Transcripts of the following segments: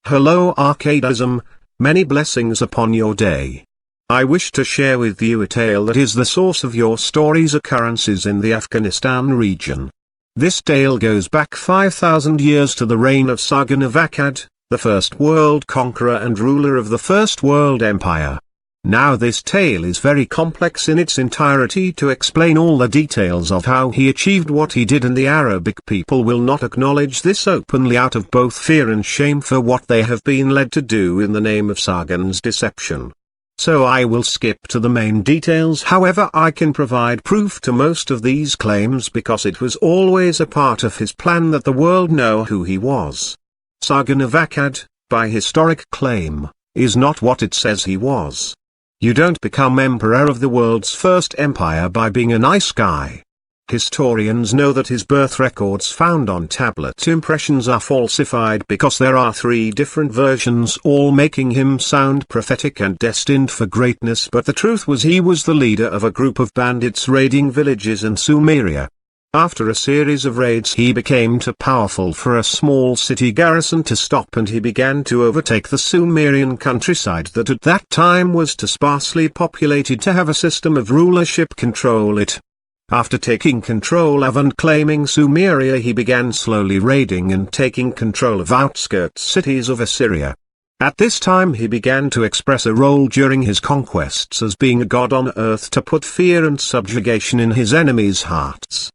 Hello Arcadism, many blessings upon your day. I wish to share with you a tale that is the source of your story's occurrences in the Afghanistan region. This tale goes back 5,000 years to the reign of Sargon-of-Akkad, the first world conqueror and ruler of the First World Empire. Now this tale is very complex in its entirety to explain all the details of how he achieved what he did, and the Arabic people will not acknowledge this openly out of both fear and shame for what they have been led to do in the name of Sargon's deception. So I will skip to the main details. However, I can provide proof to most of these claims because it was always a part of his plan that the world know who he was. Sargon-of-Akkad, by historic claim, is not what it says he was. You don't become emperor of the world's first empire by being a nice guy. Historians know that his birth records found on tablet impressions are falsified because there are 3 different versions, all making him sound prophetic and destined for greatness, but the truth was he was the leader of a group of bandits raiding villages in Sumeria. After a series of raids he became too powerful for a small city garrison to stop, and he began to overtake the Sumerian countryside that at that time was too sparsely populated to have a system of rulership control it. After taking control of and claiming Sumeria, he began slowly raiding and taking control of outskirts cities of Assyria. At this time he began to express a role during his conquests as being a god on earth to put fear and subjugation in his enemies' hearts.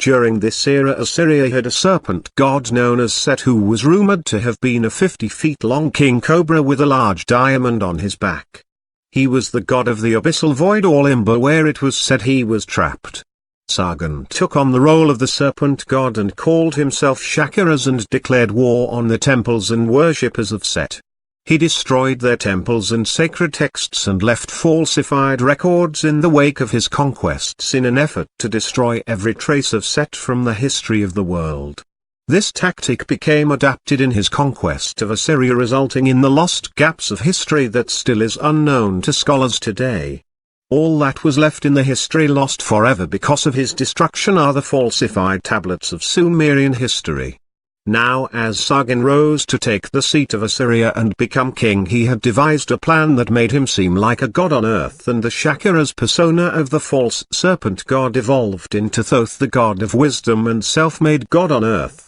During this era Assyria had a serpent god known as Set, who was rumored to have been a 50 feet long king cobra with a large diamond on his back. He was the god of the abyssal void or limbo, where it was said he was trapped. Sargon took on the role of the serpent god and called himself Shakaras and declared war on the temples and worshippers of Set. He destroyed their temples and sacred texts and left falsified records in the wake of his conquests in an effort to destroy every trace of Set from the history of the world. This tactic became adapted in his conquest of Assyria, resulting in the lost gaps of history that still is unknown to scholars today. All that was left in the history lost forever because of his destruction are the falsified tablets of Sumerian history. Now as Sargon rose to take the seat of Assyria and become king, he had devised a plan that made him seem like a god on earth, and the Shakaras persona of the false serpent god evolved into Thoth, the god of wisdom and self-made god on earth.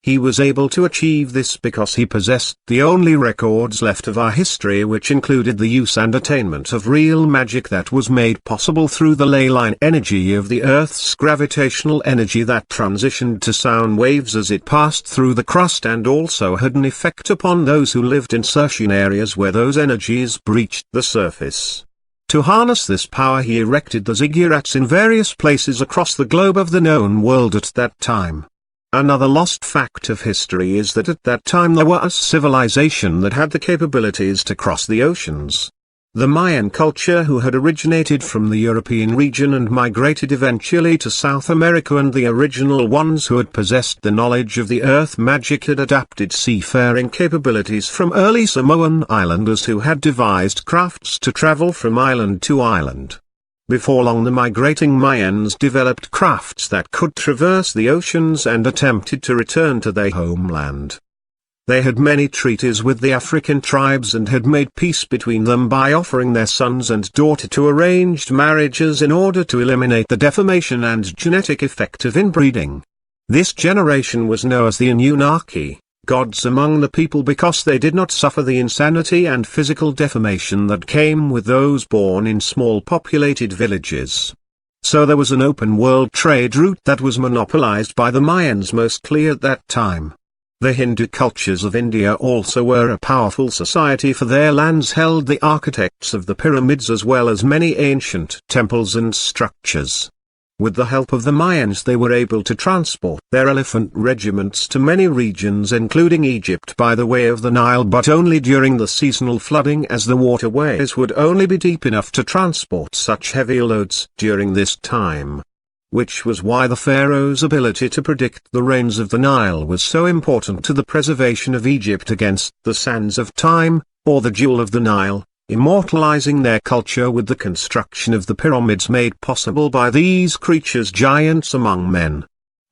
He was able to achieve this because he possessed the only records left of our history, which included the use and attainment of real magic that was made possible through the ley line energy of the Earth's gravitational energy that transitioned to sound waves as it passed through the crust, and also had an effect upon those who lived in certain areas where those energies breached the surface. To harness this power he erected the ziggurats in various places across the globe of the known world at that time. Another lost fact of history is that at that time there was a civilization that had the capabilities to cross the oceans. The Mayan culture, who had originated from the European region and migrated eventually to South America, and the original ones who had possessed the knowledge of the earth magic had adapted seafaring capabilities from early Samoan islanders who had devised crafts to travel from island to island. Before long the migrating Mayans developed crafts that could traverse the oceans and attempted to return to their homeland. They had many treaties with the African tribes and had made peace between them by offering their sons and daughter to arranged marriages in order to eliminate the deformation and genetic effect of inbreeding. This generation was known as the Anunnaki, gods among the people, because they did not suffer the insanity and physical deformation that came with those born in small populated villages. So there was an open world trade route that was monopolized by the Mayans mostly at that time. The Hindu cultures of India also were a powerful society, for their lands held the architects of the pyramids as well as many ancient temples and structures. With the help of the Mayans they were able to transport their elephant regiments to many regions including Egypt by the way of the Nile, but only during the seasonal flooding, as the waterways would only be deep enough to transport such heavy loads during this time. Which was why the pharaoh's ability to predict the rains of the Nile was so important to the preservation of Egypt against the sands of time, or the jewel of the Nile, immortalizing their culture with the construction of the pyramids made possible by these creatures, giants among men.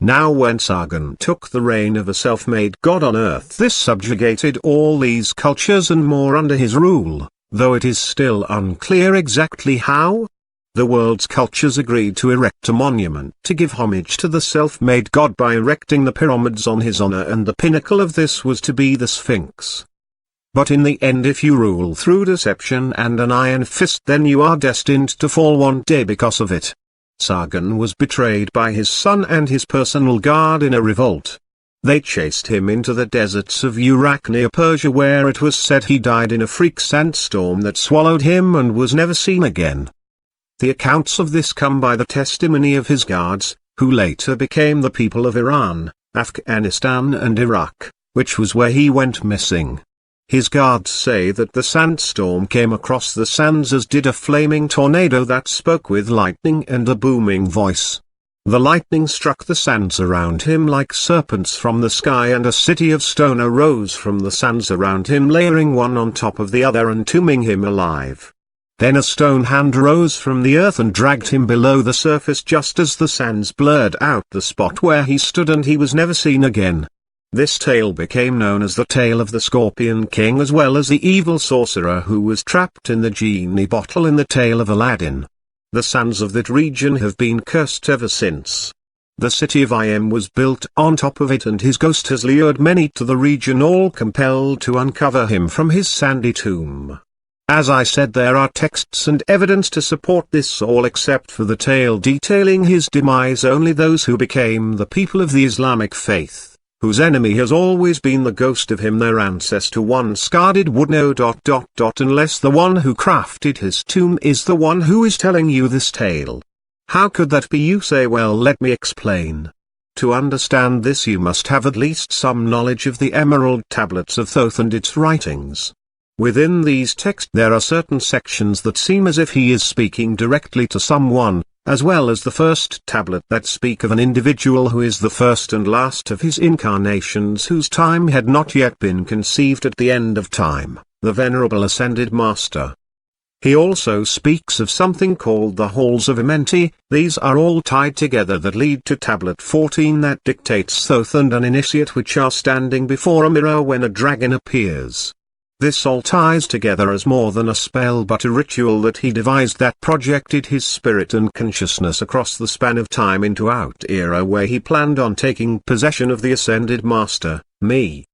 Now when Sargon took the reign of a self-made god on earth, this subjugated all these cultures and more under his rule, though it is still unclear exactly how. The world's cultures agreed to erect a monument to give homage to the self-made god by erecting the pyramids on his honor, and the pinnacle of this was to be the Sphinx. But in the end, if you rule through deception and an iron fist, then you are destined to fall one day because of it. Sargon was betrayed by his son and his personal guard in a revolt. They chased him into the deserts of Uruk near Persia, where it was said he died in a freak sandstorm that swallowed him and was never seen again. The accounts of this come by the testimony of his guards, who later became the people of Iran, Afghanistan and Iraq, which was where he went missing. His guards say that the sandstorm came across the sands as did a flaming tornado that spoke with lightning and a booming voice. The lightning struck the sands around him like serpents from the sky, and a city of stone arose from the sands around him, layering one on top of the other and tombing him alive. Then a stone hand rose from the earth and dragged him below the surface just as the sands blurred out the spot where he stood, and he was never seen again. This tale became known as the tale of the Scorpion King, as well as the evil sorcerer who was trapped in the genie bottle in the tale of Aladdin. The sands of that region have been cursed ever since. The city of Im was built on top of it, and his ghost has lured many to the region, all compelled to uncover him from his sandy tomb. As I said, there are texts and evidence to support this, all except for the tale detailing his demise. Only those who became the people of the Islamic faith, whose enemy has always been the ghost of him their ancestor once guarded, would know. Unless the one who crafted his tomb is the one who is telling you this tale. How could that be, you say? Well, let me explain. To understand this, you must have at least some knowledge of the Emerald Tablets of Thoth and its writings. Within these texts there are certain sections that seem as if he is speaking directly to someone, as well as the first tablet that speak of an individual who is the first and last of his incarnations, whose time had not yet been conceived at the end of time, the Venerable Ascended Master. He also speaks of something called the Halls of Amenti. These are all tied together that lead to Tablet 14 that dictates Thoth and an initiate, which are standing before a mirror when a dragon appears. This all ties together as more than a spell but a ritual that he devised that projected his spirit and consciousness across the span of time into out era, where he planned on taking possession of the Ascended Master, me.